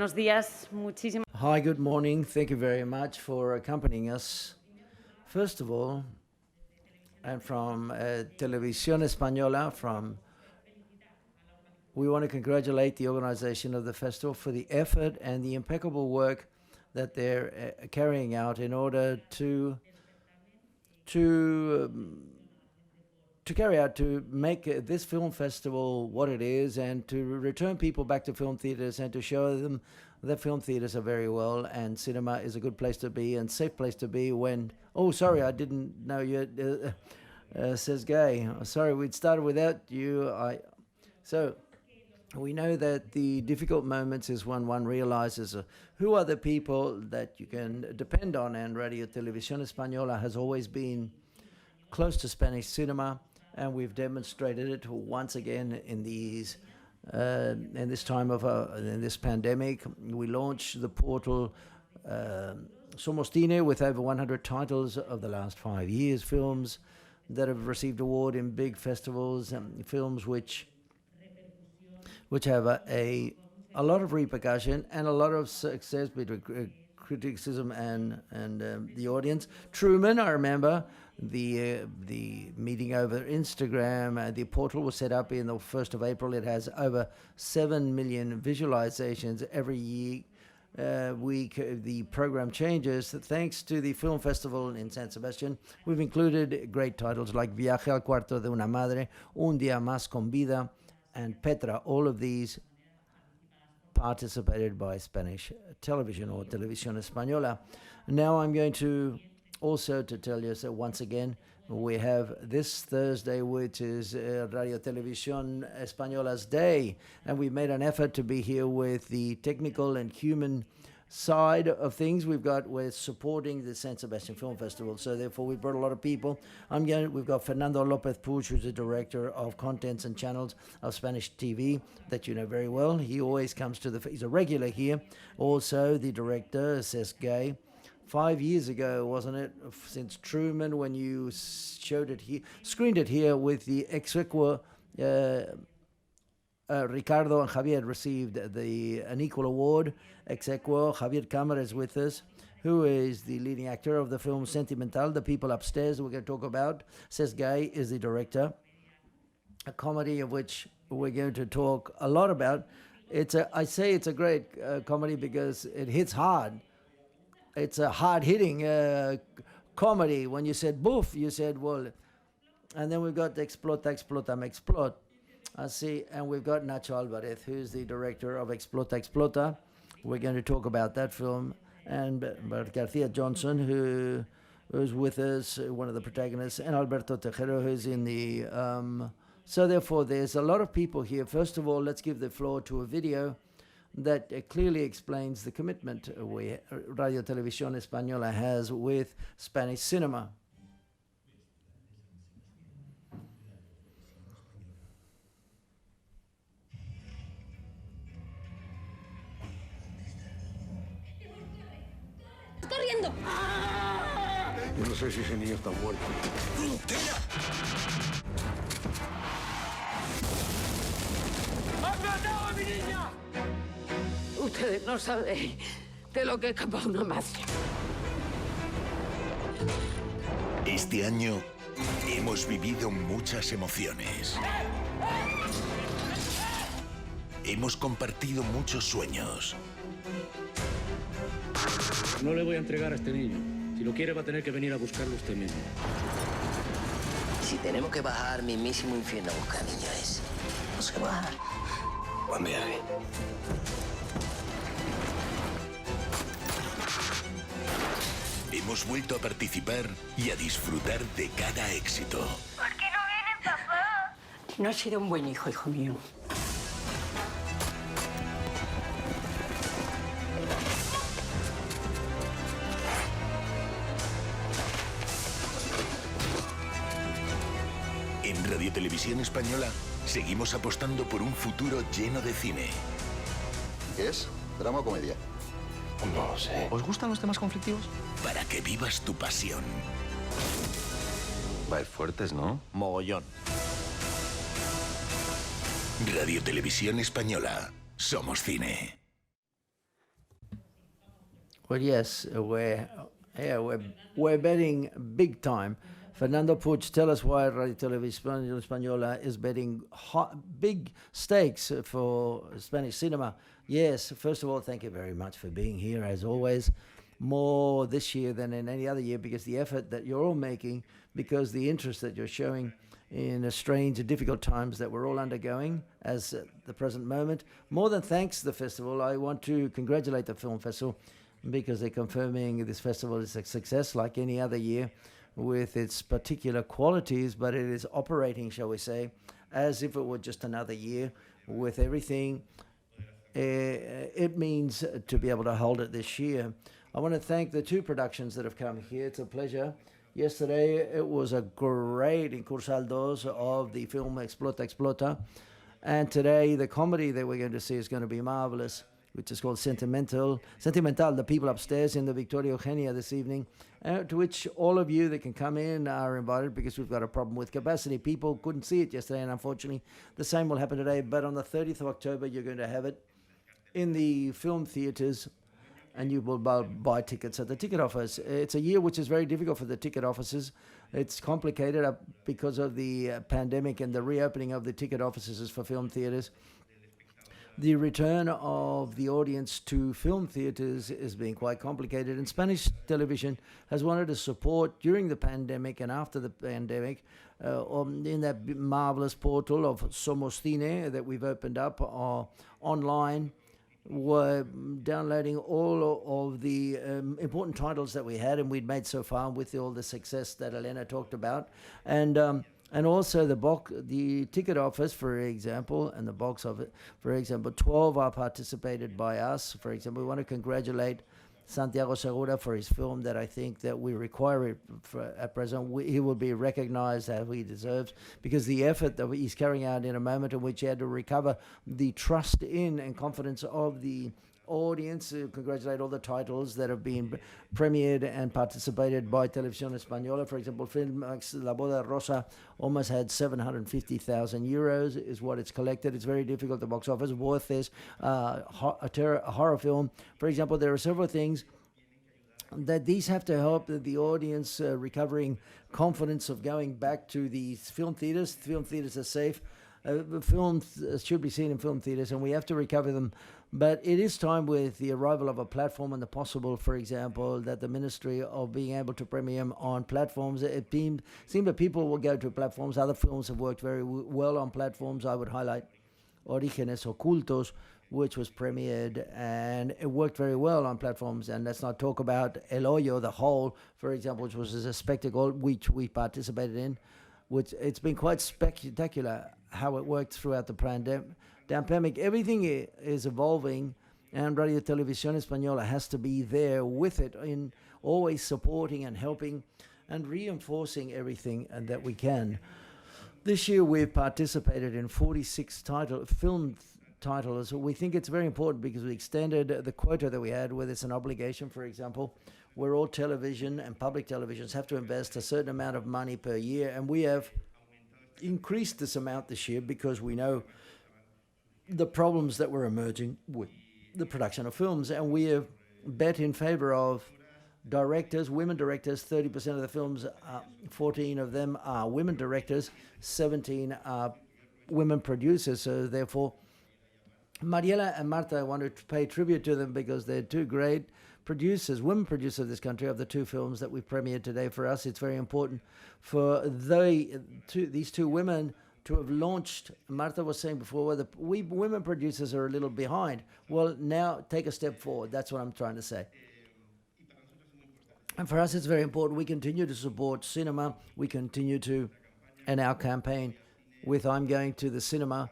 buenos días. Muchísimas. Hi, good morning. Thank you very much for accompanying us. First of all, and from Televisión Española, we want to congratulate the organization of the festival for the effort and the impeccable work that they're carrying out in order to make this film festival what it is, and to return people back to film theaters and to show them that film theaters are very well and cinema is a good place to be and safe place to be when... Oh, sorry, I didn't know you, says Gay. Sorry, we'd started without you. So we know that the difficult moments is when one realizes who are the people that you can depend on, and Radio Televisión Española has always been close to Spanish cinema, and we've demonstrated it once again in these in this time of in this pandemic. We launched the portal Somos Cine with over 100 titles of the last 5 years, films that have received award in big festivals, films which have a lot of repercussion and a lot of success between criticism and the audience. Truman, I remember the meeting over Instagram. The portal was set up in the 1st of April. It has over 7 million visualizations every week. The program changes thanks to the film festival in San Sebastián. We've included great titles like Viaje al cuarto de una madre, Un día más con vida, and Petra. All of these participated by Spanish television or Televisión Española. Now I'm going to also to tell you, so once again, we have this Thursday, which is Radio Televisión Española's Day, and we made an effort to be here with the technical and human side of things. We're supporting the San Sebastián Film Festival, so therefore we brought a lot of people. We've got Fernando López Puig, who's the director of contents and channels of Spanish TV, that you know very well. He always comes to he's a regular here. Also, the director, says Gay. 5 years ago, wasn't it, since Truman, when you showed it here, screened it here with the ex-equo, Ricardo and Javier received an equal award. Ex-equo, Javier Cámara is with us, who is the leading actor of the film Sentimental, The People Upstairs we're going to talk about. Cesc Gay is the director, a comedy of which we're going to talk a lot about. I say it's a great comedy because it hits hard. It's a hard-hitting comedy. When you said boof, you said, well, and then we've got Explota, Explota, Me Explot. I see, and we've got Nacho Alvarez, who's the director of Explota, Explota. We're going to talk about that film. And Bert Garcia Johnson, who's with us, one of the protagonists, and Alberto Tejero, who's in the... So therefore, there's a lot of people here. First of all, let's give the floor to a video that clearly explains the commitment Radio Televisión Española has with Spanish cinema. ¡Corriendo! Yo no sé si ese niño está muerto. ¡Han matado a mi niña! Ustedes no saben de lo que es capaz una madre. Este año hemos vivido muchas emociones. Hemos compartido muchos sueños. No le voy a entregar a este niño. Si lo quiere, va a tener que venir a buscarlo usted mismo. Si tenemos que bajar al mismísimo infierno a buscar niño ese, no se baja. Buen viaje. Hemos vuelto a participar y a disfrutar de cada éxito. ¿Por qué no viene papá? No has sido un buen hijo, hijo mío. En Radio Televisión Española seguimos apostando por un futuro lleno de cine. ¿Qué es? ¿Drama o comedia? No lo sé. ¿Os gustan los temas conflictivos? Para que vivas tu pasión. Va a ir fuertes, ¿no? Mogollón. Radio Televisión Española. Somos cine. Well, yes, we're betting big time. Fernando Puig, tell us why Radio Televisión Española is betting big stakes for Spanish cinema. Yes, first of all, thank you very much for being here, as always. More this year than in any other year, because the effort that you're all making, because the interest that you're showing in the strange and difficult times that we're all undergoing as at the present moment. More than thanks to the festival, I want to congratulate the film festival, because they're confirming this festival is a success like any other year, with its particular qualities, but it is operating, shall we say, as if it were just another year with everything it means to be able to hold it this year. I want to thank the two productions that have come here. It's a pleasure. Yesterday, it was a great Incursal dos of the film Explota. And today, the comedy that we're going to see is going to be marvelous, which is called Sentimental, the people upstairs in the Victoria Eugenia this evening, to which all of you that can come in are invited, because we've got a problem with capacity. People couldn't see it yesterday, and unfortunately, the same will happen today. But on the 30th of October, you're going to have it in the film theatres, and you will buy tickets at the ticket office. It's a year which is very difficult for the ticket offices. It's complicated because of the pandemic and the reopening of the ticket offices for film theatres. The return of the audience to film theatres is being quite complicated, and Spanish television has wanted to support during the pandemic and after the pandemic in that marvelous portal of Somos Cine that we've opened up online. We're downloading all of the important titles that we had and we'd made so far, with all the success that Elena talked about, and also the ticket office, for example, and the box office, for example, 12 are participated by us. For example, we want to congratulate Santiago Segura for his film that I think that we require it for at present. He will be recognized as he deserves, because the effort that he's carrying out in a moment in which he had to recover the trust in and confidence of the audience. Congratulate all the titles that have been premiered and participated by Televisión Española. For example, film La Boda Rosa almost had 750,000 euros is what it's collected. It's very difficult to box office. Worth is a horror film. For example, there are several things that these have to help the audience recovering confidence of going back to these film theaters. Film theaters are safe. Films should be seen in film theaters, and we have to recover them. But it is time, with the arrival of a platform and the possible, for example, that the Ministry of being able to premiere them on platforms. It seems that people will go to platforms. Other films have worked very well on platforms. I would highlight Orígenes Ocultos, which was premiered, and it worked very well on platforms. And let's not talk about El Hoyo, The Hole, for example, which was a spectacle which we participated in, which it's been quite spectacular how it worked throughout the pandemic. Everything is evolving, and Radio Televisión Española has to be there with it, in always supporting and helping and reinforcing everything that we can. This year we've participated in 46 film titles. We think it's very important because we extended the quota that we had, where it's an obligation, for example, where all television and public televisions have to invest a certain amount of money per year, and we have increased this amount this year because we know the problems that were emerging with the production of films, and we have bet in favor of directors, women directors. 30% of the films, 14 of them are women directors, 17 are women producers. So therefore, Mariela and Marta, I want to pay tribute to them because they're two great producers, women producers of this country, of the two films that we've premiered today. For us, it's very important for these two women to have launched. Marta was saying before, well, we women producers are a little behind. Well, now take a step forward. That's what I'm trying to say. And for us, it's very important. We continue to support cinema. We continue to, and our campaign with I'm Going to the Cinema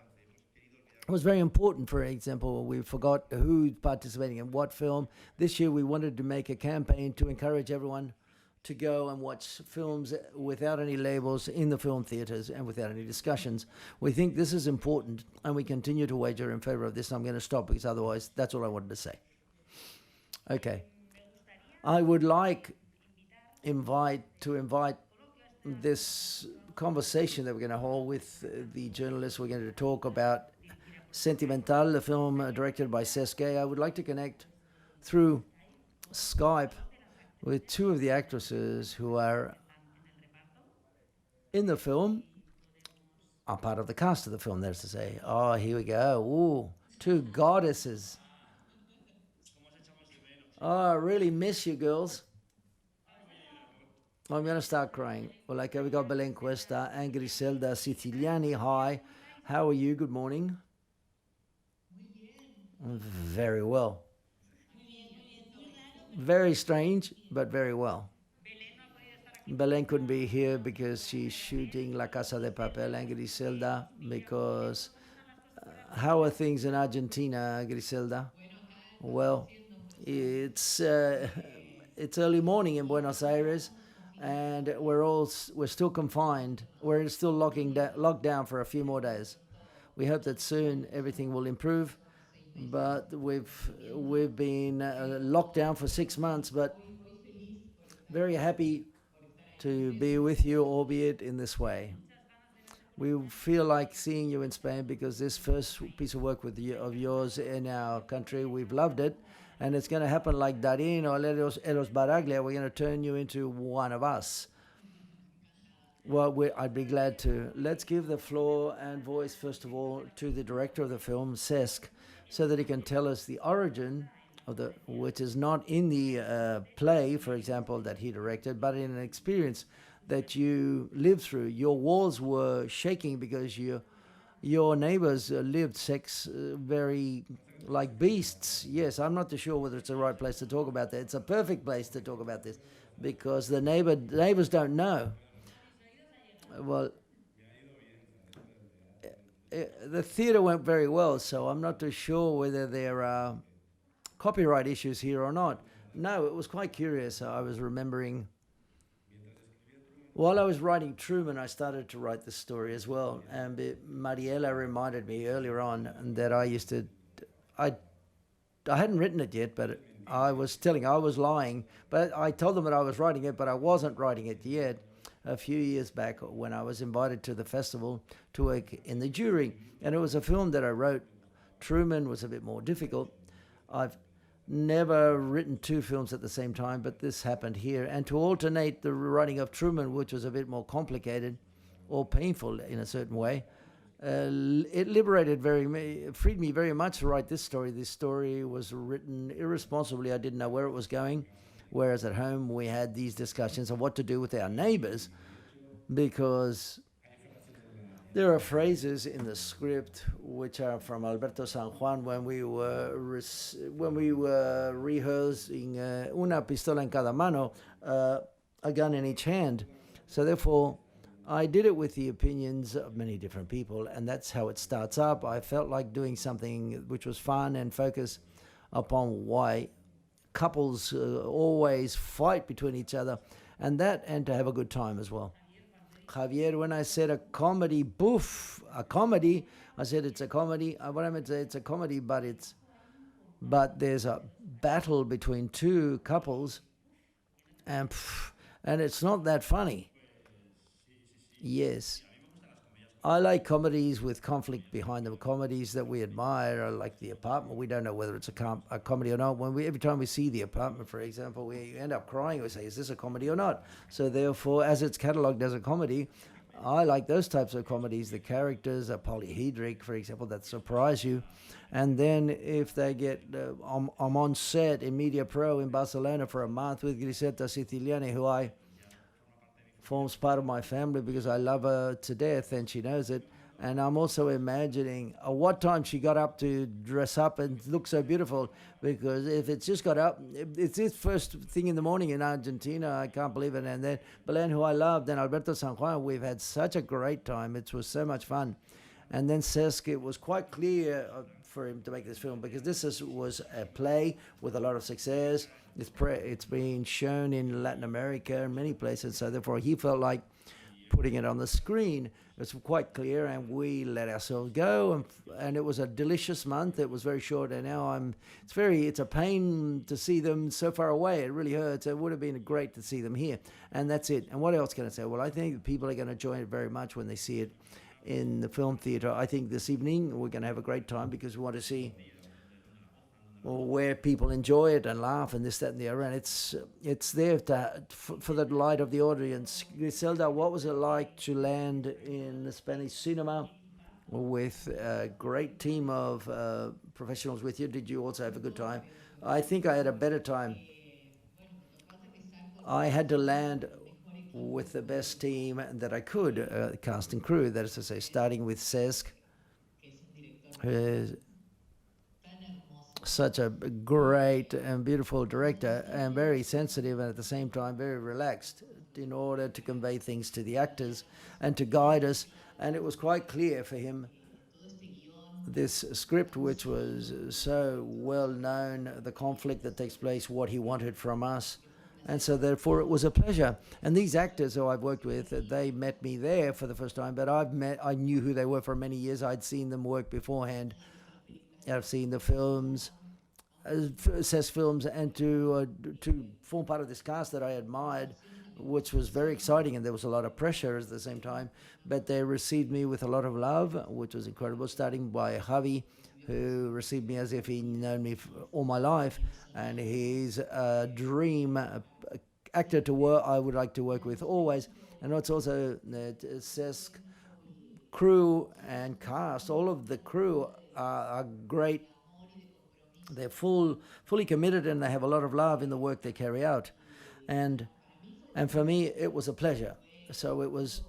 was very important. For example, we forgot who's participating in what film. This year, we wanted to make a campaign to encourage everyone to go and watch films without any labels in the film theaters and without any discussions. We think this is important, and we continue to wager in favor of this. I'm going to stop because otherwise, that's all I wanted to say. Okay. I would like to invite this conversation that we're going to hold with the journalists. We're going to talk about Sentimental, the film directed by Cesc. I would like to connect through Skype with two of the actresses who are in the film, are part of the cast of the film, there's to say. Oh, here we go. Ooh, two goddesses. Oh, I really miss you, girls. I'm going to start crying. Well, like we got Belen Cuesta and Griselda Siciliani. Hi, how are you? Good morning. Very well. Very strange, but very well. Belen couldn't be here because she's shooting La Casa de Papel, and Griselda, because how are things in Argentina, Griselda? Well, it's early morning in Buenos Aires, and we're still confined. We're still locked down for a few more days. We hope that soon everything will improve. But we've been locked down for 6 months, but very happy to be with you, albeit in this way. We feel like seeing you in Spain because this first piece of work of yours in our country, we've loved it, and it's going to happen like Darín or Eros Baraglia. We're going to turn you into one of us. Well, I'd be glad to. Let's give the floor and voice, first of all, to the director of the film, Cesc, so that he can tell us the origin of which is not in the play, for example, that he directed, but in an experience that you lived through. Your walls were shaking because your neighbors lived very like beasts. Yes, I'm not too sure whether it's the right place to talk about that. It's a perfect place to talk about this because the neighbors don't know. Well, the theater went very well, so I'm not too sure whether there are copyright issues here or not. No, it was quite curious. I was remembering, while I was writing Truman, I started to write this story as well. And Mariela reminded me earlier on that I hadn't written it yet, but I was lying. But I told them that I was writing it, but I wasn't writing it yet. A few years back when I was invited to the festival to work in the jury. And it was a film that I wrote. Truman was a bit more difficult. I've never written two films at the same time, but this happened here. And to alternate the writing of Truman, which was a bit more complicated or painful in a certain way, it freed me very much to write this story. This story was written irresponsibly. I didn't know where it was going. Whereas at home, we had these discussions of what to do with our neighbors, because there are phrases in the script which are from Alberto San Juan when we were rehearsing una pistola en cada mano, a gun in each hand. So therefore, I did it with the opinions of many different people, and that's how it starts up. I felt like doing something which was fun and focus upon why couples always fight between each other, and to have a good time as well. Javier, when I said a comedy, a comedy, I said it's a comedy. What I meant to say, it's a comedy, but there's a battle between two couples, and it's not that funny. Yes. I like comedies with conflict behind them, comedies that we admire, like The Apartment. We don't know whether it's a comedy or not. Every time we see The Apartment, for example, we end up crying. We say, is this a comedy or not? So therefore, as it's catalogued as a comedy, I like those types of comedies. The characters are polyhedric, for example, that surprise you. And then if they get, I'm on set in Media Pro in Barcelona for a month with Griselda Siciliani, who forms part of my family because I love her to death and she knows it. And I'm also imagining what time she got up to dress up and look so beautiful, because if it's just got up, it's his first thing in the morning in Argentina. I can't believe it. And then Belen, who I loved, and Alberto San Juan, we've had such a great time. It was so much fun. And then Cesc, it was quite clear for him to make this film because this was a play with a lot of success. It's been shown in Latin America and many places, so therefore he felt like putting it on the screen. It's quite clear, and we let ourselves go, and it was a delicious month. It was very short, and now it's a pain to see them so far away. It really hurts. It would have been great to see them here, and that's it. And what else can I say? Well, I think people are going to enjoy it very much when they see it in the film theater. I think this evening we're going to have a great time because we want to see where people enjoy it and laugh and this, that, and the other. And it's there for the delight of the audience. Griselda, what was it like to land in the Spanish cinema with a great team of professionals with you? Did you also have a good time? I think I had a better time. I had to land with the best team that I could, cast and crew, that is to say, starting with Cesc, who is such a great and beautiful director, and very sensitive and at the same time very relaxed in order to convey things to the actors and to guide us. And it was quite clear for him, this script, which was so well known, the conflict that takes place, what he wanted from us. And so therefore it was a pleasure. And these actors who I've worked with, they met me there for the first time, but I knew who they were for many years. I'd seen them work beforehand. I've seen the films, CES films, and to form part of this cast that I admired, which was very exciting, and there was a lot of pressure at the same time, but they received me with a lot of love, which was incredible, starting by Javi, who received me as if he'd known me all my life, and he's a dream actor to work. I would like to work with always. And it's also the CESC crew and cast. All of the crew are great. They're fully committed, and they have a lot of love in the work they carry out. And for me, it was a pleasure. So it was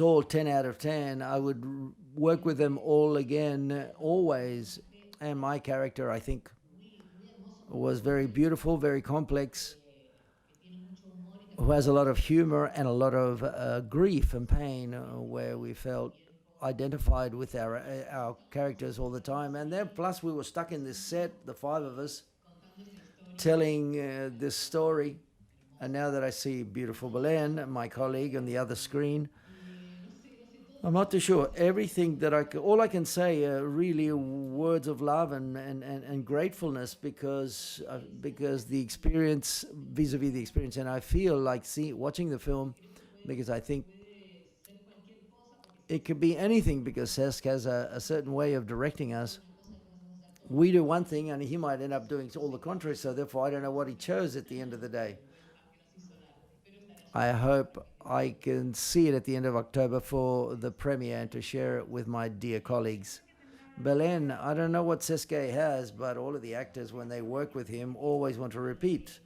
all 10 out of 10. I would work with them all again, always. And my character, I think, was very beautiful, very complex, who has a lot of humor and a lot of grief and pain, where we felt identified with our characters all the time. And then plus we were stuck in this set, the five of us, telling this story. And now that I see beautiful Belen, my colleague, on the other screen, I'm not too sure. Everything that all I can say are really words of love and gratefulness, because the experience, vis-a-vis the experience, and I feel like watching the film, because I think it could be anything, because Cesc has a certain way of directing us. We do one thing, and he might end up doing all the contrary, so therefore I don't know what he chose at the end of the day. I hope I can see it at the end of October for the premiere and to share it with my dear colleagues. Belen, I don't know what Cesc has, but all of the actors, when they work with him, always want to repeat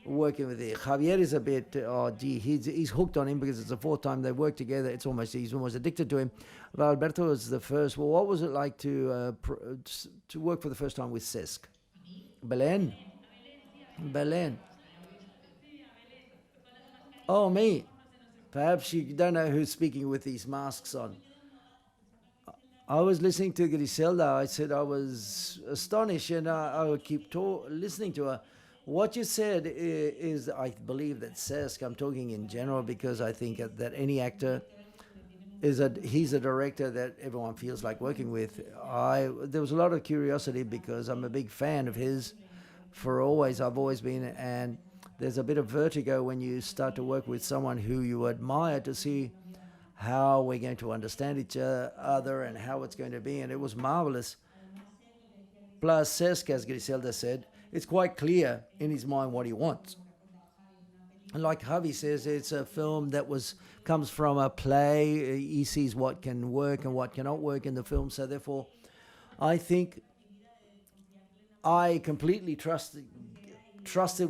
working with him. Javier is a bit, he's hooked on him because it's the fourth time they work together. He's almost addicted to him. But Alberto is the first. Well, what was it like to work for the first time with Cesc? Belen. Oh, me. Perhaps you don't know who's speaking with these masks on. I was listening to Griselda. I said I was astonished, and I would keep listening to her. What you said is, I believe that Cesc, I'm talking in general, because I think that any actor he's a director that everyone feels like working with. There was a lot of curiosity because I'm a big fan of his I've always been, and there's a bit of vertigo when you start to work with someone who you admire, to see how we're going to understand each other and how it's going to be, and it was marvelous. Plus, Cesc, as Griselda said, it's quite clear in his mind what he wants. And like Javi says, it's a film that comes from a play. He sees what can work and what cannot work in the film, so therefore I think I completely trusted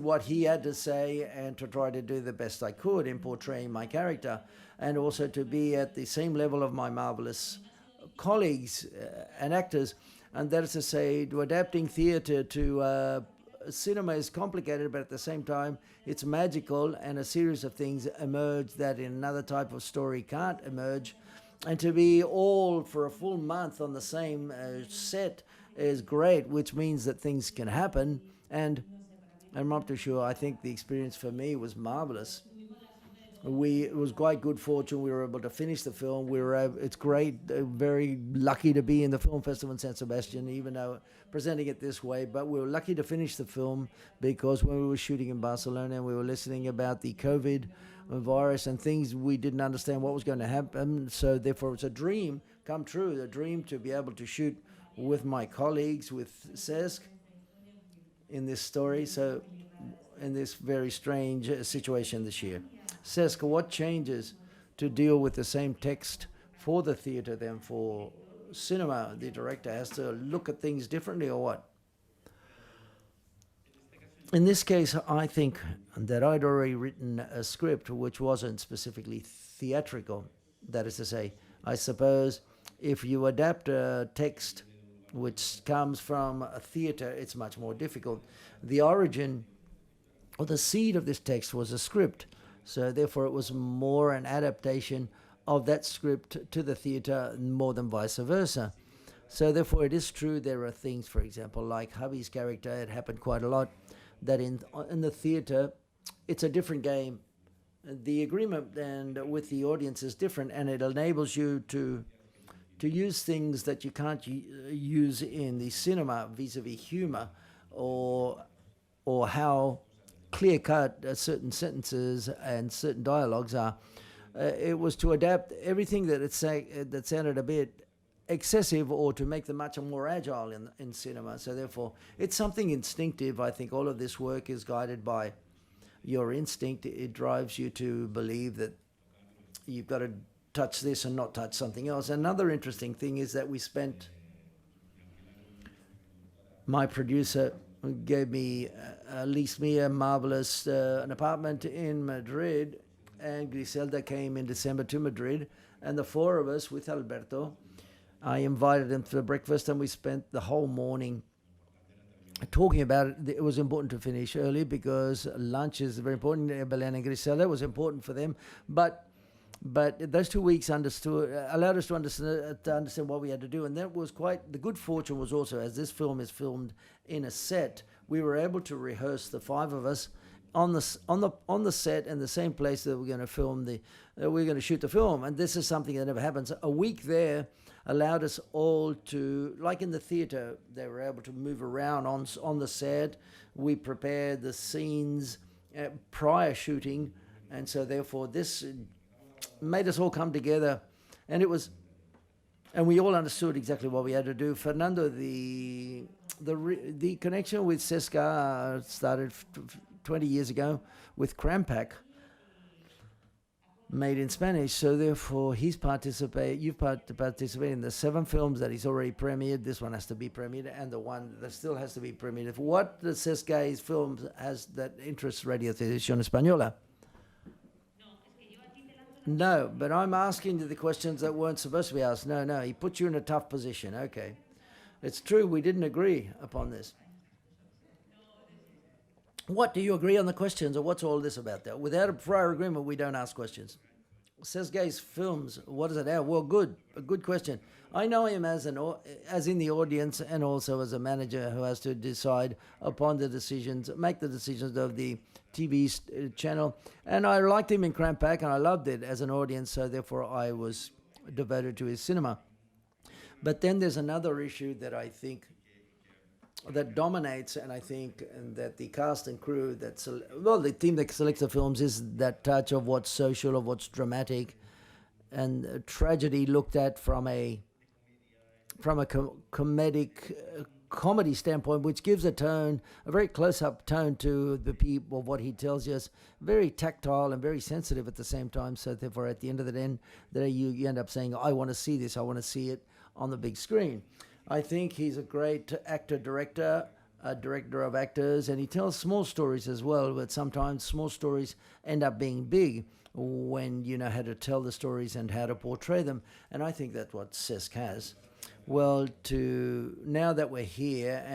what he had to say, and to try to do the best I could in portraying my character, and also to be at the same level of my marvelous colleagues and actors. And that is to say, to adapting theatre to cinema is complicated, but at the same time it's magical, and a series of things emerge that in another type of story can't emerge. And to be all for a full month on the same set is great, which means that things can happen. And I'm not too sure. I think the experience for me was marvelous. It was quite good fortune. We were able to finish the film. It's great. Very lucky to be in the film festival in San Sebastian, even though presenting it this way. But we were lucky to finish the film, because when we were shooting in Barcelona and we were listening about the COVID virus and things, we didn't understand what was going to happen. So therefore, it's a dream come true. A dream to be able to shoot with my colleagues, with Cesc, in this story, so in this very strange situation this year. Cesc, what changes to deal with the same text for the theatre than for cinema? The director has to look at things differently, or what? In this case, I think that I'd already written a script which wasn't specifically theatrical. That is to say, I suppose if you adapt a text which comes from a theatre, it's much more difficult. The origin or the seed of this text was a script, so therefore it was more an adaptation of that script to the theatre more than vice versa. So therefore it is true there are things, for example, like hubby's character, it happened quite a lot, that in the theatre, it's a different game. The agreement and with the audience is different, and it enables you to use things that you can't use in the cinema, vis-a-vis humor, or how clear-cut certain sentences and certain dialogues are. It was to adapt everything that sounded a bit excessive, or to make them much more agile in cinema. So therefore, it's something instinctive. I think all of this work is guided by your instinct. It drives you to believe that you've got to touch this and not touch something else. Another interesting thing is that my producer leased me a marvelous an apartment in Madrid, and Griselda came in December to Madrid, and the four of us with Alberto, I invited him for breakfast, and we spent the whole morning talking about it. It was important to finish early because lunch is very important. Belen and Griselda was important for them, but those 2 weeks allowed us to understand what we had to do, and that was quite the good fortune. Was also, as this film is filmed in a set, we were able to rehearse, the five of us, on the set in the same place that we're going to shoot the film. And this is something that never happens. A week there allowed us all to, like in the theatre, they were able to move around on the set. We prepared the scenes prior shooting, and so therefore this made us all come together, and we all understood exactly what we had to do. Fernando, the connection with Cesc started 20 years ago with Crampac, made in Spanish. So therefore, you've participated in the 7 films that he's already premiered. This one has to be premiered, and the one that still has to be premiered. What the Cesc films has that interests Radio Televisión Española? No, but I'm asking you the questions that weren't supposed to be asked. No, he put you in a tough position. Okay. It's true, we didn't agree upon this. What, do you agree on the questions, or what's all this about that? Without a prior agreement, we don't ask questions. Cesc films, what is it now? Well, a good question. I know him as in the audience, and also as a manager who has to decide upon the decisions, make the decisions of the TV channel. And I liked him in Crampac, and I loved it as an audience, so therefore I was devoted to his cinema. But then there's another issue that I think that dominates, and I think that the cast and crew, the team that selects the films, is that touch of what's social, of what's dramatic, and tragedy looked at from a comedy standpoint, which gives a tone, a very close-up tone to the people, what he tells us, very tactile and very sensitive at the same time. So therefore, at the end of the day, you end up saying, I want to see this, I want to see it on the big screen. I think he's a great actor-director, a director of actors, and he tells small stories as well, but sometimes small stories end up being big when you know how to tell the stories and how to portray them, and I think that's what Cesc has. Well, now that we're here,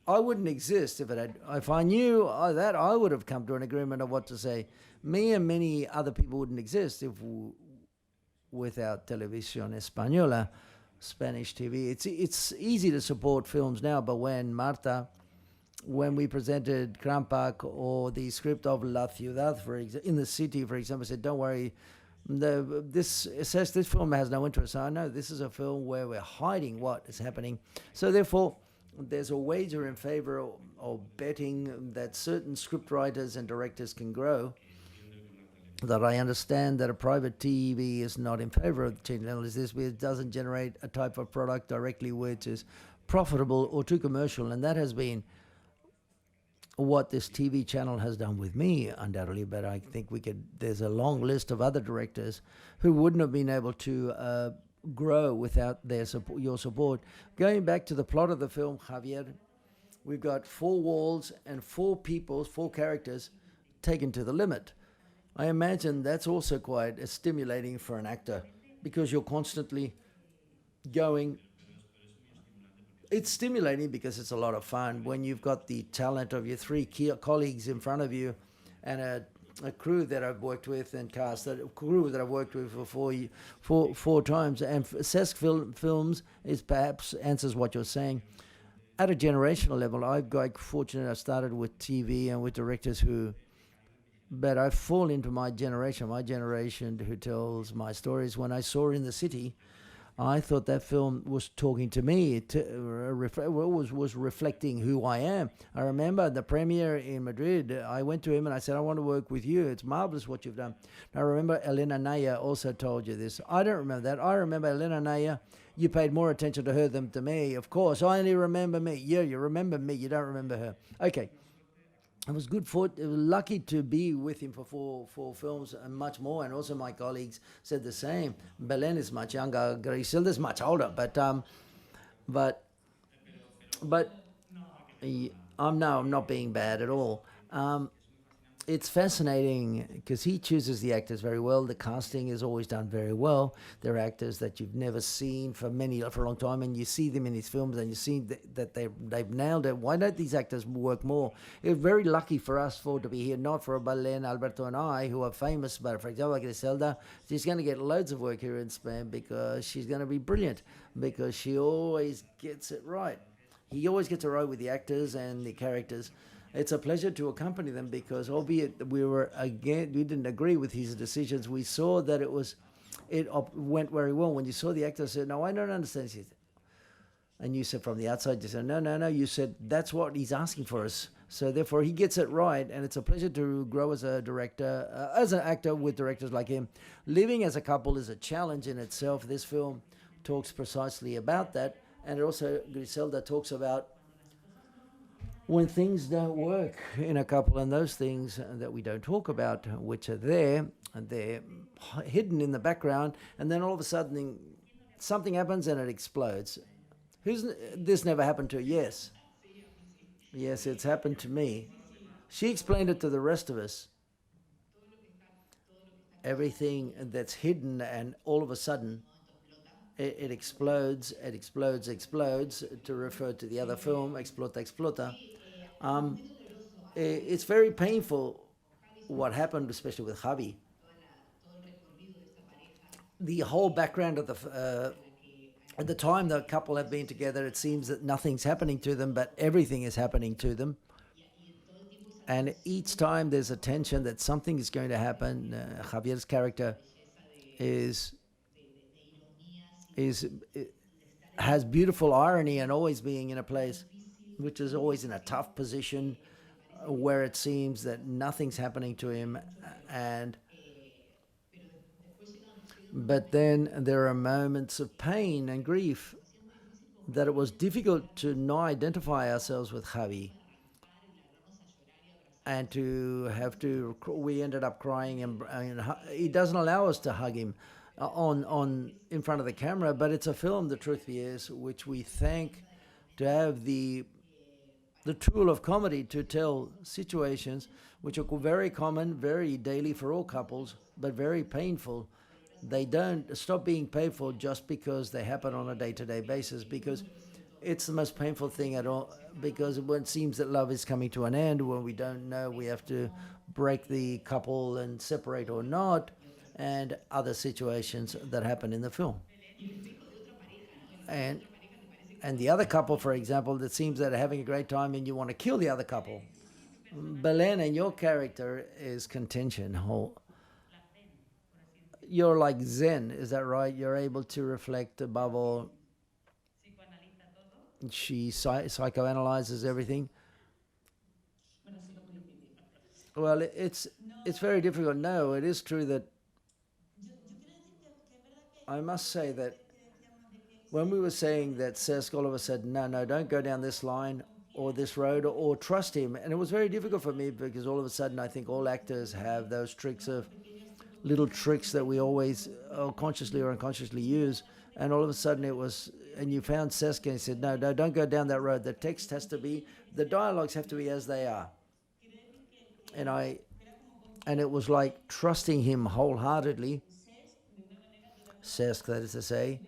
I wouldn't exist if I knew that, I would have come to an agreement of what to say. Me and many other people wouldn't exist without Televisión Española, Spanish TV. It's easy to support films now, but when we presented Crampac or the script of La Ciudad, in the city, for example, said, don't worry, this film has no interest. I know this is a film where we're hiding what is happening. So therefore, there's a wager in favor of betting that certain script writers and directors can grow. that I understand that a private TV is not in favor of the channel is this, because it doesn't generate a type of product directly which is profitable or too commercial, and that has been what this TV channel has done with me, undoubtedly. But I think there's a long list of other directors who wouldn't have been able to grow without your support. Going back to the plot of the film, Javier, we've got 4 walls and 4 characters taken to the limit. I imagine that's also quite stimulating for an actor, because you're constantly going. It's stimulating because it's a lot of fun when you've got the talent of your 3 key colleagues in front of you, and a crew that I've worked with and crew that I've worked with for four times. And Cesc Films is perhaps answers what you're saying. At a generational level, I've got fortunate. I started with TV and with directors but I fall into my generation who tells my stories. When I saw In the City, I thought that film was talking to me, was reflecting who I am. I remember the premiere in Madrid. I went to him and I said, I want to work with you. It's marvelous what you've done. I remember Elena Naya also told you this. I don't remember that. I remember Elena Naya. You paid more attention to her than to me. Of course, I only remember me. Yeah, you remember me. You don't remember her. Okay. It was lucky to be with him for four films and much more. And also my colleagues said the same. Belen is much younger. Griselda is much older. But I'm not being bad at all. It's fascinating because he chooses the actors very well. The casting is always done very well. They're actors that you've never seen for a long time, and you see them in his films, and you see that they've nailed it. Why don't these actors work more? It's very lucky for us to be here, not for Belen, Alberto, and I, who are famous. But for example, Griselda, she's going to get loads of work here in Spain because she's going to be brilliant, because she always gets it right. He always gets it right with the actors and the characters. It's a pleasure to accompany them because, albeit we didn't agree with his decisions, we saw that it went very well. When you saw the actor said, "No, I don't understand," and you said from the outside, you said, "No." You said that's what he's asking for us. So therefore, he gets it right, and it's a pleasure to grow as a director, as an actor with directors like him. Living as a couple is a challenge in itself. This film talks precisely about that, and it also Griselda talks about when things don't work in a couple, and those things that we don't talk about, which are there, and they're hidden in the background, and then all of a sudden something happens and it explodes. This never happened to her? Yes, it's happened to me. She explained it to the rest of us. Everything that's hidden, and all of a sudden it explodes, to refer to the other film, Explota. It's very painful what happened, especially with Javi. The whole background of at the time the couple have been together, it seems that nothing's happening to them, but everything is happening to them. And each time there's a tension that something is going to happen. Javier's character has beautiful irony and always being in a place which is always in a tough position where it seems that nothing's happening to him, but then there are moments of pain and grief that it was difficult to not identify ourselves with Javi, and we ended up crying, and he doesn't allow us to hug him on in front of the camera. But it's a film, the truth is, which we thank to have the tool of comedy to tell situations which are very common, very daily for all couples, but very painful. They don't stop being painful just because they happen on a day-to-day basis, because it's the most painful thing at all, because when it seems that love is coming to an end, when we don't know we have to break the couple and separate or not, and other situations that happen in the film. And the other couple, for example, that seems that are having a great time and you want to kill the other couple. Belen, and your character is contention. You're like Zen, is that right? You're able to reflect above all. She psychoanalyzes everything. Well, it's very difficult. No, it is true that I must say that when we were saying that Cesc all of a sudden, no, don't go down this line or this road or trust him. And it was very difficult for me because all of a sudden I think all actors have those tricks of little tricks that we always consciously or unconsciously use. And all of a sudden it was, and you found Cesc and he said, no, don't go down that road. The text has to be, the dialogues have to be as they are. And it was like trusting him wholeheartedly, Cesc, that is to say.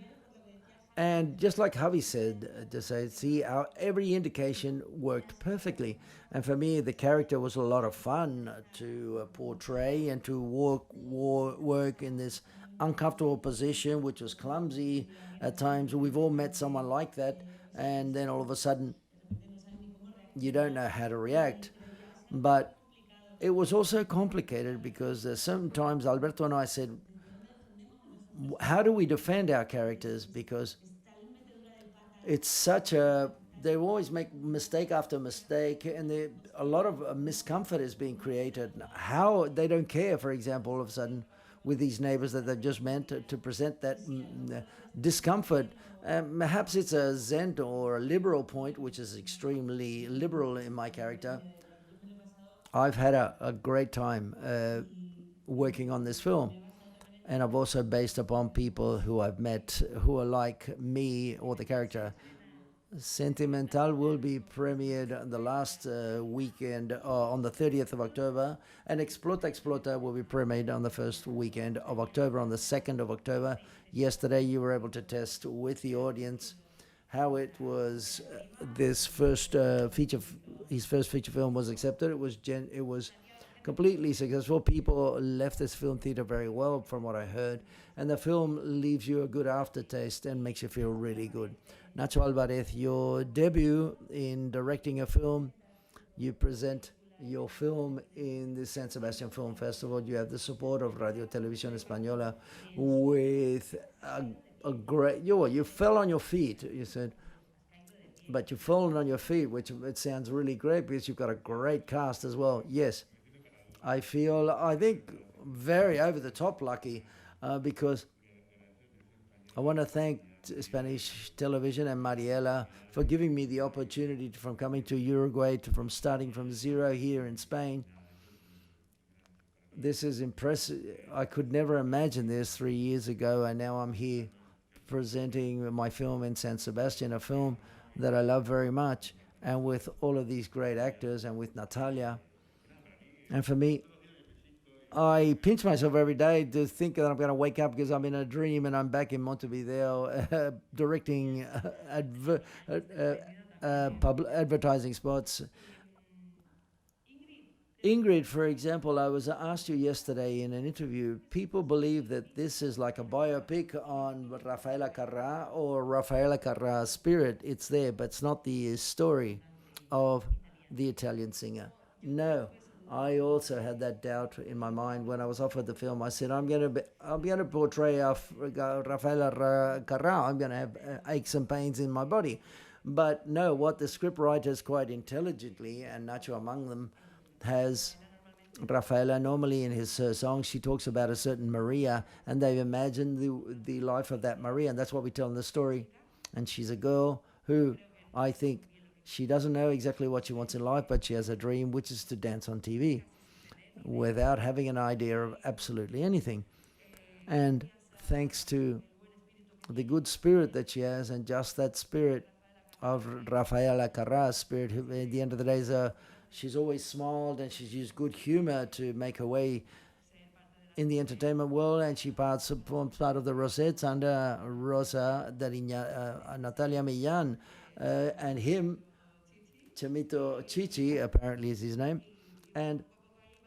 And just like Javi said, to say, see, every indication worked perfectly. And for me, the character was a lot of fun to portray and to work in this uncomfortable position, which was clumsy at times. We've all met someone like that. And then all of a sudden, you don't know how to react. But it was also complicated because sometimes Alberto and I said, how do we defend our characters? Because it's such they always make mistake after mistake, and a lot of miscomfort is being created. How they don't care, for example, all of a sudden with these neighbors that they've just met to present that discomfort. Perhaps it's a Zen or a liberal point, which is extremely liberal in my character. I've had a great time working on this film. And I've also based upon people who I've met who are like me or the character. Sentimental will be premiered the last weekend on the 30th of October. And Explota will be premiered on the first weekend of October, on the 2nd of October. Yesterday you were able to test with the audience how it was his first feature film was accepted. It was completely successful. People left this film theater very well, from what I heard, and the film leaves you a good aftertaste and makes you feel really good. Nacho Alvarez, your debut in directing a film, you present your film in the San Sebastian Film Festival. You have the support of Radio Televisión Española with a great, you fell on your feet, you said, but you've fallen on your feet, which it sounds really great because you've got a great cast as well. Yes. I think, very over the top lucky because I want to thank Spanish television and Mariela for giving me the opportunity from coming to Uruguay, from starting from zero here in Spain. This is impressive. I could never imagine this 3 years ago, and now I'm here presenting my film in San Sebastian, a film that I love very much, and with all of these great actors and with Natalia. And for me, I pinch myself every day to think that I'm going to wake up because I'm in a dream and I'm back in Montevideo directing advertising spots. Ingrid, for example, I was asked you yesterday in an interview, people believe that this is like a biopic on Rafaela Carrà or Rafaela Carrà's spirit. It's there, but it's not the story of the Italian singer. No. I also had that doubt in my mind when I was offered the film. I said, I'm going to portray Rafaela Carrà. I'm going to have aches and pains in my body. But no, what the script writers quite intelligently, and Nacho among them, has Rafaela, normally in his songs, she talks about a certain Maria, and they've imagined the life of that Maria, and that's what we tell in the story. And she's a girl who, I think, she doesn't know exactly what she wants in life, but she has a dream, which is to dance on TV without having an idea of absolutely anything. And thanks to the good spirit that she has, and just that spirit of Rafaela Carrà's spirit, who at the end of the day she's always smiled, and she's used good humor to make her way in the entertainment world, and she forms part of the Rosettes under Rosa Dariña, Natalia Millán, and him, Chemito Chichi, apparently is his name, and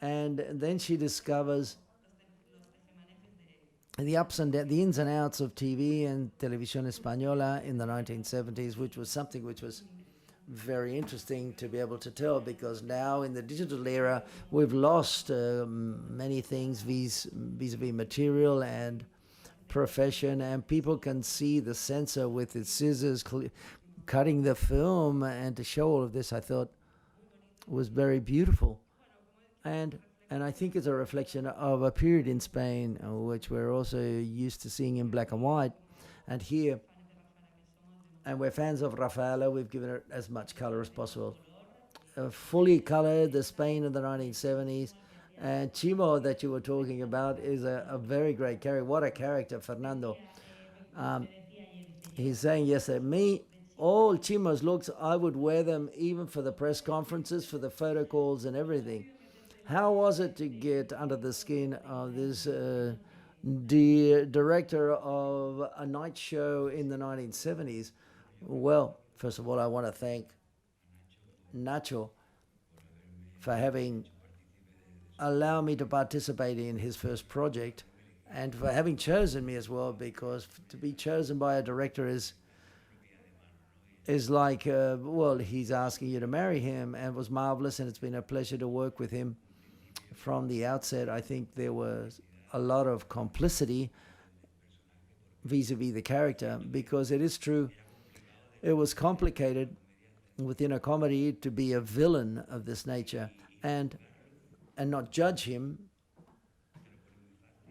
then she discovers the ups and downs, the ins and outs of TV and Televisión Española in the 1970s, which was something which was very interesting to be able to tell, because now in the digital era we've lost many things vis-a-vis material and profession, and people can see the censor with its scissors cutting the film, and to show all of this I thought was very beautiful. and I think it's a reflection of a period in Spain, which we're also used to seeing in black and white, and here, and we're fans of Rafaela, we've given it as much color as possible. Fully colored, the Spain of the 1970s, and Chimo that you were talking about is a very great character. What a character, Fernando. He's saying, yes, me, all Chimo's looks, I would wear them even for the press conferences, for the photo calls and everything. How was it to get under the skin of this director of a night show in the 1970s? Well, first of all, I want to thank Nacho for having allowed me to participate in his first project, and for having chosen me as well, because to be chosen by a director is like, well, he's asking you to marry him, and it was marvelous, and it's been a pleasure to work with him from the outset. I think there was a lot of complicity vis-a-vis the character, because it is true, it was complicated within a comedy to be a villain of this nature and not judge him,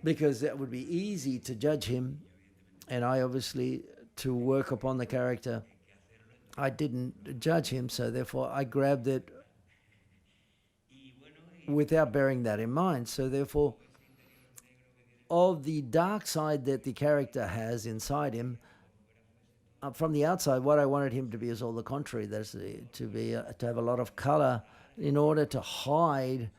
because that would be easy to judge him, and I obviously, to work upon the character, I didn't judge him, so therefore I grabbed it without bearing that in mind. So therefore, of the dark side that the character has inside him, from the outside, what I wanted him to be is all the contrary. That's to have a lot of color in order to hide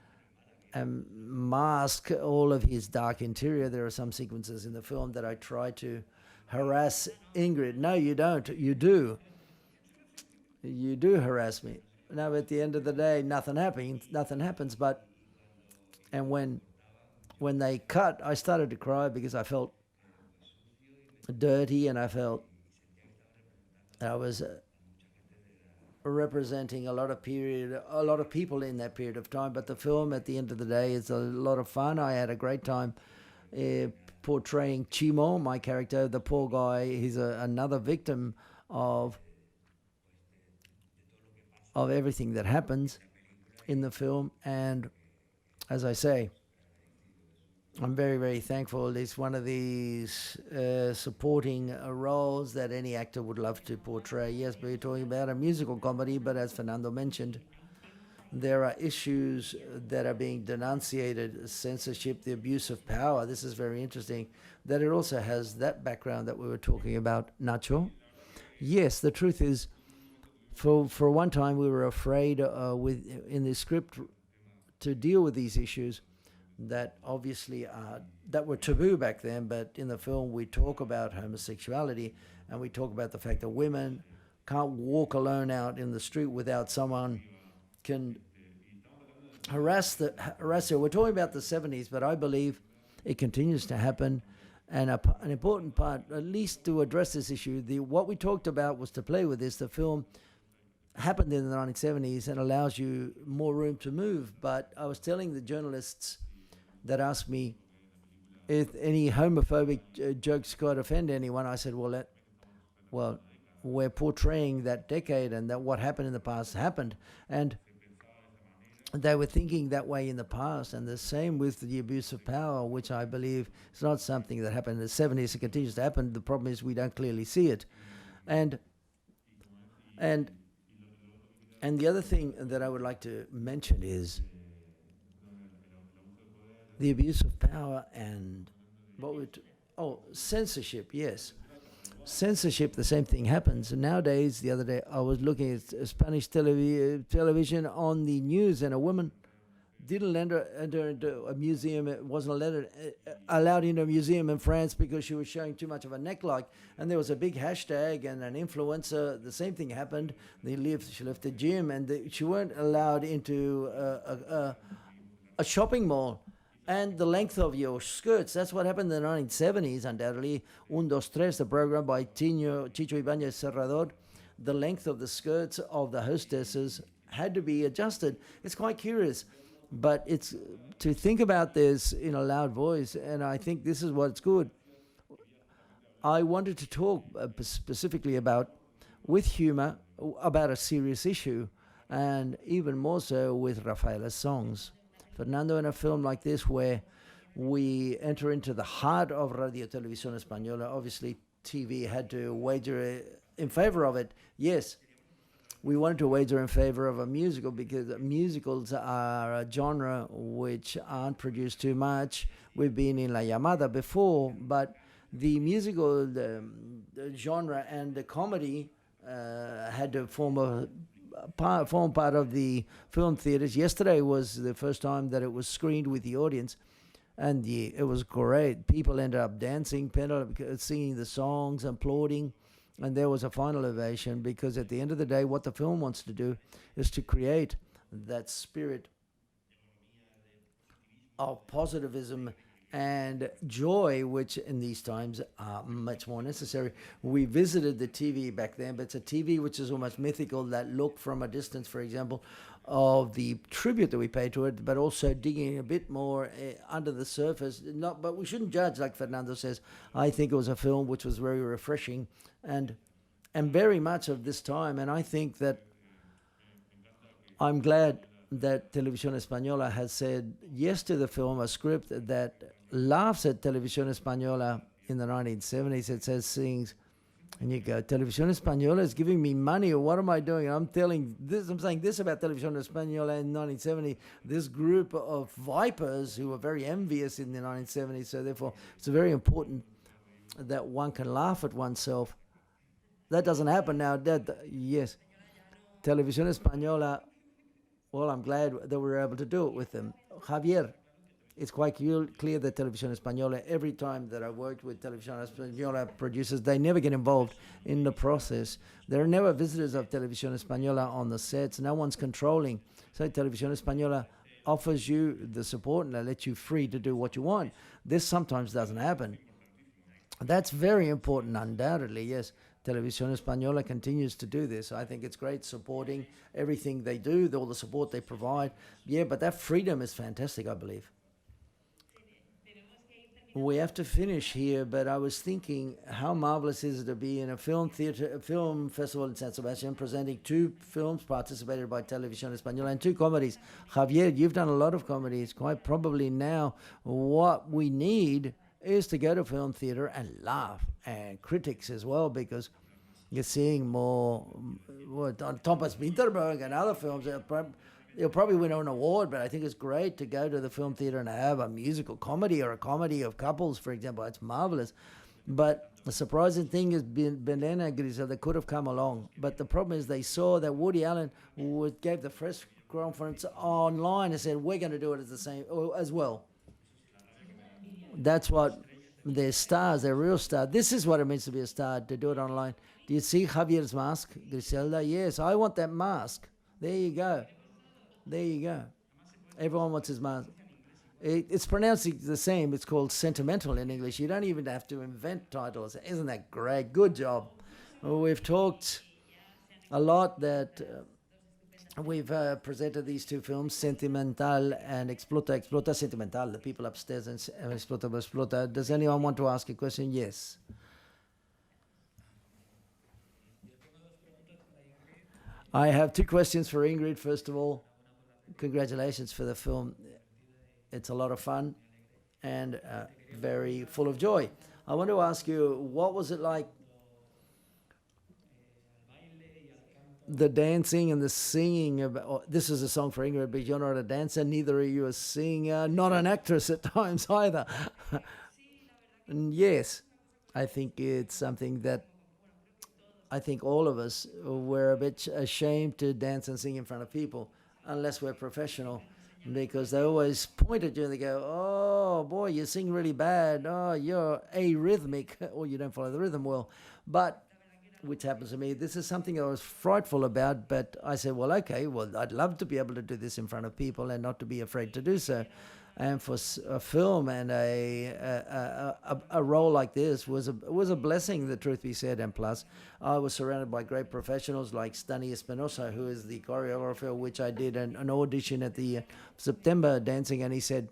and mask all of his dark interior. There are some sequences in the film that I try to harass Ingrid. No, you don't. You do. You do harass me. Now, at the end of the day, nothing happens. But, and when they cut, I started to cry because I felt dirty, and I felt I was representing a lot of people in that period of time. But the film, at the end of the day, is a lot of fun. I had a great time portraying Chimo, my character, the poor guy. He's another victim of everything that happens in the film. And as I say, I'm very, very thankful. It's one of these supporting roles that any actor would love to portray. Yes, we're talking about a musical comedy, but as Fernando mentioned, there are issues that are being denunciated: censorship, the abuse of power. This is very interesting, that it also has that background that we were talking about, Nacho. Yes, the truth is, for one time we were afraid in the script to deal with these issues that obviously that were taboo back then, but in the film we talk about homosexuality, and we talk about the fact that women can't walk alone out in the street without someone can harass her. We're talking about the 70s, but I believe it continues to happen. And an important part, at least to address this issue, what we talked about was to play with this. The film happened in the 1970s and allows you more room to move. But I was telling the journalists that asked me if any homophobic jokes could offend anyone, I said, well, we're portraying that decade, and that what happened in the past happened. And they were thinking that way in the past, and the same with the abuse of power, which I believe is not something that happened in the 70s. It continues to happen. The problem is we don't clearly see it. And the other thing that I would like to mention is the abuse of power and censorship. Yes, censorship. The same thing happens nowadays. The other day, I was looking at Spanish television on the news, and a woman didn't enter into a museum. It wasn't allowed into a museum in France because she was showing too much of a neckline. And there was a big hashtag, and an influencer. The same thing happened. She left the gym, and she weren't allowed into a shopping mall. And the length of your skirts, that's what happened in the 1970s, undoubtedly. 1, 2, 3, the program by Chicho Ibañez Serrador, the length of the skirts of the hostesses had to be adjusted. It's quite curious, but it's to think about this in a loud voice, and I think this is what's good. I wanted to talk specifically with humor, about a serious issue, and even more so with Rafaela's songs. Fernando, in a film like this where we enter into the heart of Radio Televisión Española, obviously TV had to wager in favor of it. Yes, we wanted to wager in favor of a musical because musicals are a genre which aren't produced too much. We've been in La Llamada before, but the musical the genre and the comedy had to form part of the film theaters. Yesterday was the first time that it was screened with the audience, and it was great. People ended up dancing, singing the songs, applauding. And there was a final ovation because at the end of the day, what the film wants to do is to create that spirit of positivism and joy, which in these times are much more necessary. We visited the TV back then, but it's a TV which is almost mythical, that look from a distance, for example, of the tribute that we pay to it, but also digging a bit more under the surface. But we shouldn't judge, like Fernando says. I think it was a film which was very refreshing and very much of this time. And I think that I'm glad that Televisión Española has said yes to the film, a script that laughs at Televisión Española in the 1970s. It says things, and you go, Televisión Española is giving me money, or what am I doing? I'm saying this about Televisión Española in 1970, this group of vipers who were very envious in the 1970s. So therefore, it's very important that one can laugh at oneself. That doesn't happen now. Yes, Televisión Española, well, I'm glad that we were able to do it with them. Javier, it's quite clear that Televisión Española, every time that I worked with Televisión Española producers, they never get involved in the process. There are never visitors of Televisión Española on the sets. No one's controlling. So Televisión Española offers you the support and they let you free to do what you want. This sometimes doesn't happen. That's very important, undoubtedly, yes. Televisión Española continues to do this. I think it's great, supporting everything they do, all the support they provide. Yeah, but that freedom is fantastic, I believe. We have to finish here, but I was thinking how marvelous is it to be in a film festival in San Sebastian, presenting 2 films participated by Televisión Española and 2 comedies. Javier, you've done a lot of comedies. Quite probably now what we need is to go to film theater and laugh, and critics as well, because you're seeing more Thomas Winterberg and other films. You'll probably win an award, but I think it's great to go to the film theater and have a musical comedy or a comedy of couples, for example. It's marvelous. But the surprising thing is Belén Griselda could have come along. But the problem is they saw that Woody Allen gave the press conference online and said, we're going to do it as well. That's what they're stars, they're real stars. This is what it means to be a star, to do it online. Do you see Javier's mask, Griselda? Yes, I want that mask. There you go. There you go. Everyone wants his mask. It's pronounced the same. It's called Sentimental in English. You don't even have to invent titles. Isn't that great? Good job. We've talked a lot that we've presented these 2 films, Sentimental and EXPLOTA. EXPLOTA, Sentimental, the people upstairs, and EXPLOTA. Does anyone want to ask a question? Yes. I have 2 questions for Ingrid. First of all, congratulations for the film. It's a lot of fun and very full of joy. I want to ask you, what was it like, the dancing and the singing? This is a song for Ingrid, but you're not a dancer, neither are you a singer, not an actress at times either. And yes, I think it's something that I think all of us were a bit ashamed to dance and sing in front of people, unless we're professional, because they always point at you and they go, oh boy, you sing really bad, oh, you're arrhythmic, or you don't follow the rhythm well. But which happens to me, this is something I was frightful about, but I said, well, okay, well, I'd love to be able to do this in front of people and not to be afraid to do so. And for a film and a role like this was a blessing, the truth be said. And plus, I was surrounded by great professionals like Stani Espinosa, who is the choreographer, which I did an audition at the September dancing, and he said,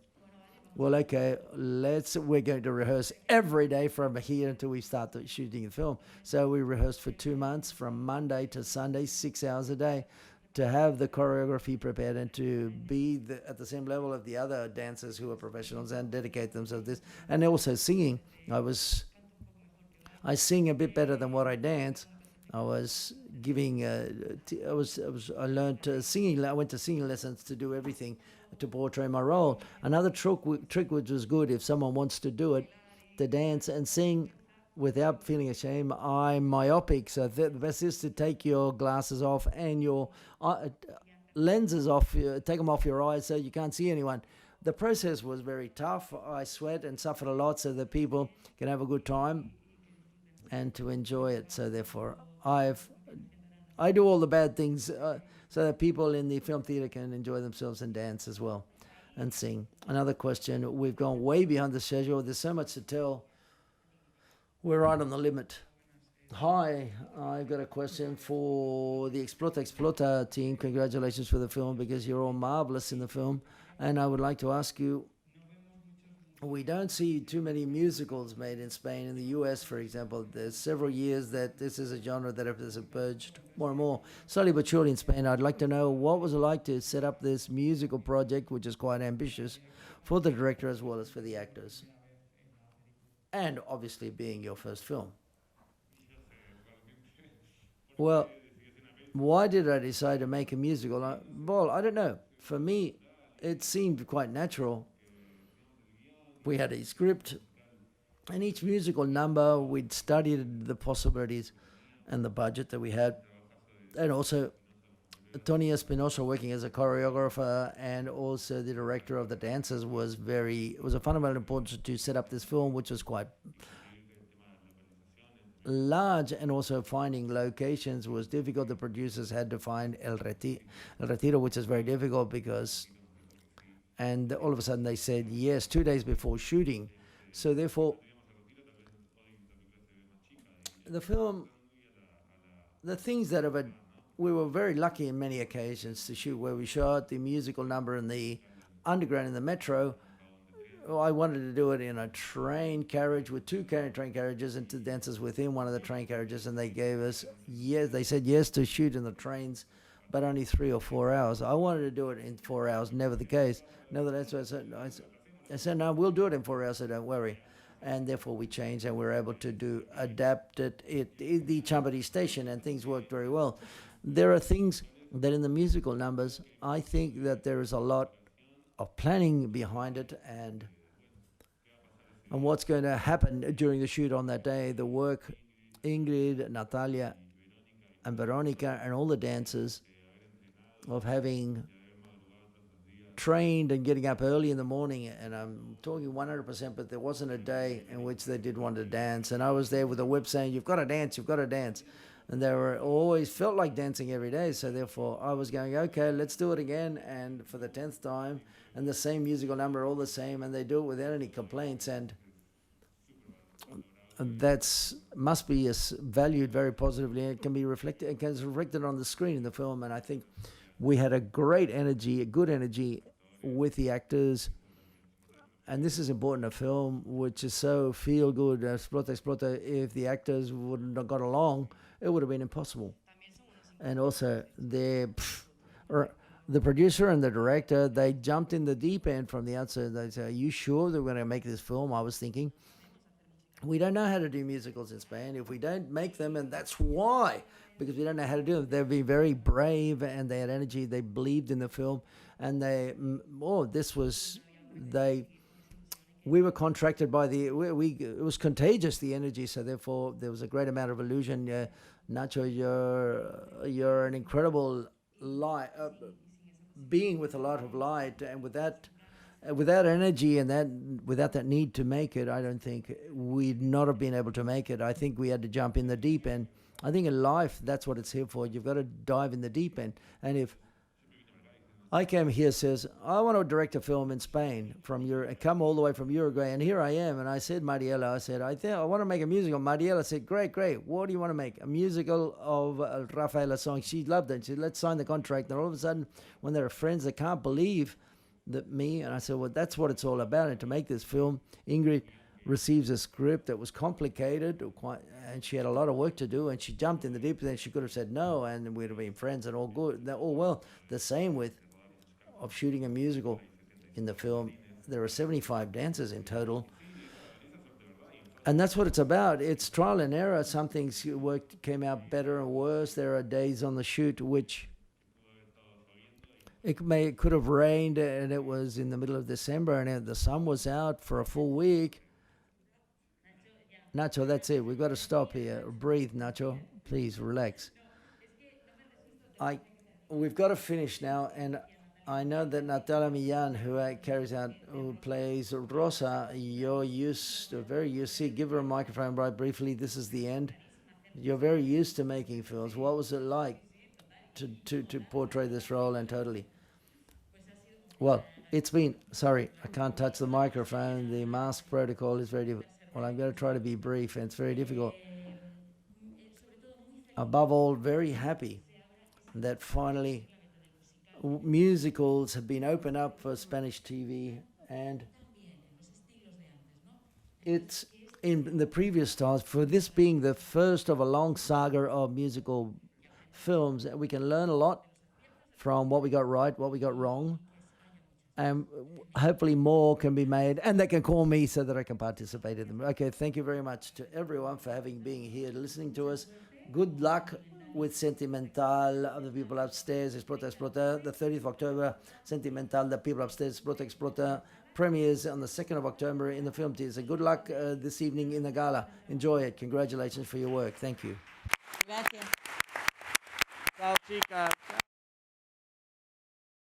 well, okay, we're going to rehearse every day from here until we start shooting the film. So we rehearsed for 2 months, from Monday to Sunday, 6 hours a day, to have the choreography prepared and to be at the same level of the other dancers who are professionals and dedicate themselves to this. And also singing. I sing a bit better than what I dance. I was giving, I learned singing. I went to singing lessons to do everything to portray my role. Another trick which was good if someone wants to do it, to dance and sing without feeling ashamed. I'm myopic, so the best is to take your glasses off and your lenses off, take them off your eyes so you can't see anyone. The process was very tough. I sweat and suffered a lot so that people can have a good time and to enjoy it. So therefore, I do all the bad things so that people in the film theatre can enjoy themselves and dance as well and sing. Another question. We've gone way behind the schedule. There's so much to tell. We're right on the limit. Hi, I've got a question for the Explota team. Congratulations for the film because you're all marvelous in the film. And I would like to ask you, we don't see too many musicals made in Spain. In the US, for example, there's several years that this is a genre that has emerged more and more. Slowly but surely in Spain, I'd like to know what was it like to set up this musical project, which is quite ambitious, for the director as well as for the actors. And obviously being your first film. Well, why did I decide to make a musical? Well, I don't know. For me, it seemed quite natural. We had a script, and each musical number, we'd studied the possibilities and the budget that we had. And also, Tony Espinosa working as a choreographer and also the director of the dancers it was a fundamental importance to set up this film, which was quite large, and also finding locations was difficult. The producers had to find El Retiro, which is very difficult because, and all of a sudden they said yes 2 days before shooting. So therefore, the film, the things that we were very lucky in many occasions to shoot where we shot the musical number in the underground in the metro. I wanted to do it in a train carriage with two train carriages and two dancers within one of the train carriages, and they gave us yes. They said yes to shoot in the trains, but only 3 or 4 hours. I wanted to do it in 4 hours. Never the case. Nevertheless, I said no, we'll do it in 4 hours, so don't worry. And therefore we changed, and we were able to adapt it in the Chambery station, and things worked very well. There are things that in the musical numbers, I think that there is a lot of planning behind it, and what's going to happen during the shoot on that day, the work, Ingrid, Natalia, and Veronica, and all the dancers, of having trained and getting up early in the morning, and I'm talking 100%, but there wasn't a day in which they did want to dance, and I was there with a whip saying, you've got to dance, and they were always felt like dancing every day, so therefore I was going, okay, let's do it again, and for the 10th time, and the same musical number, all the same, and they do it without any complaints, and that's must be valued very positively, and it can be reflected, it gets reflected on the screen in the film, and I think we had a good energy with the actors, and this is important, a film which is so feel-good, Explota, if the actors wouldn't have got along, it would have been impossible. And also, the producer and the director, they jumped in the deep end from the outset. They said, are you sure that we're going to make this film? I was thinking, we don't know how to do musicals in Spain. If we don't make them, and that's why, because we don't know how to do them. They've been very brave, and they had energy. They believed in the film, and we were contracted by it was contagious, the energy, so therefore there was a great amount of illusion. Nacho, you're an incredible light, being with a lot of light, and without energy and without that need to make it, I don't think we'd not have been able to make it. I think we had to jump in the deep end. I think in life, that's what it's here for. You've got to dive in the deep end. And if I came here, says, I want to direct a film in Spain come all the way from Uruguay, and here I am. And I said, Mariela, I want to make a musical. Mariela said, great. What do you want to make? A musical of Rafaela's song. She loved it. She said, let's sign the contract. And all of a sudden, when there are friends that can't believe that and I said, well, that's what it's all about. And to make this film, Ingrid receives a script that was complicated, and she had a lot of work to do, and she jumped in the deep end. She could have said no, and we'd have been friends and all good, all well. The same with of shooting a musical in the film. There are 75 dancers in total. And that's what it's about. It's trial and error. Some things came out better and worse. There are days on the shoot which it could have rained, and it was in the middle of December, and the sun was out for a full week. Nacho, that's it. We've got to stop here. Breathe, Nacho. Please relax. We've got to finish now, and I know that Natalia Millan, who plays Rosa, very used to. Give her a microphone right briefly. This is the end. You're very used to making films. What was it like to portray this role and totally? Well, it's been, sorry, I can't touch the microphone. The mask protocol is very difficult. Well, I'm going to try to be brief, and it's very difficult. Above all, very happy that finally musicals have been opened up for Spanish TV, and it's in the previous times, for this being the first of a long saga of musical films, we can learn a lot from what we got right, what we got wrong, and hopefully more can be made, and they can call me so that I can participate in them. Okay, thank you very much to everyone for being here, listening to us. Good luck with Sentimental, the people upstairs, Explota. The 30th of October, Sentimental, the people upstairs, Explota. Premieres on the 2nd of October in the film theaters. Good luck this evening in the gala. Enjoy it. Congratulations for your work. Thank you. Gracias. Chao, chicas.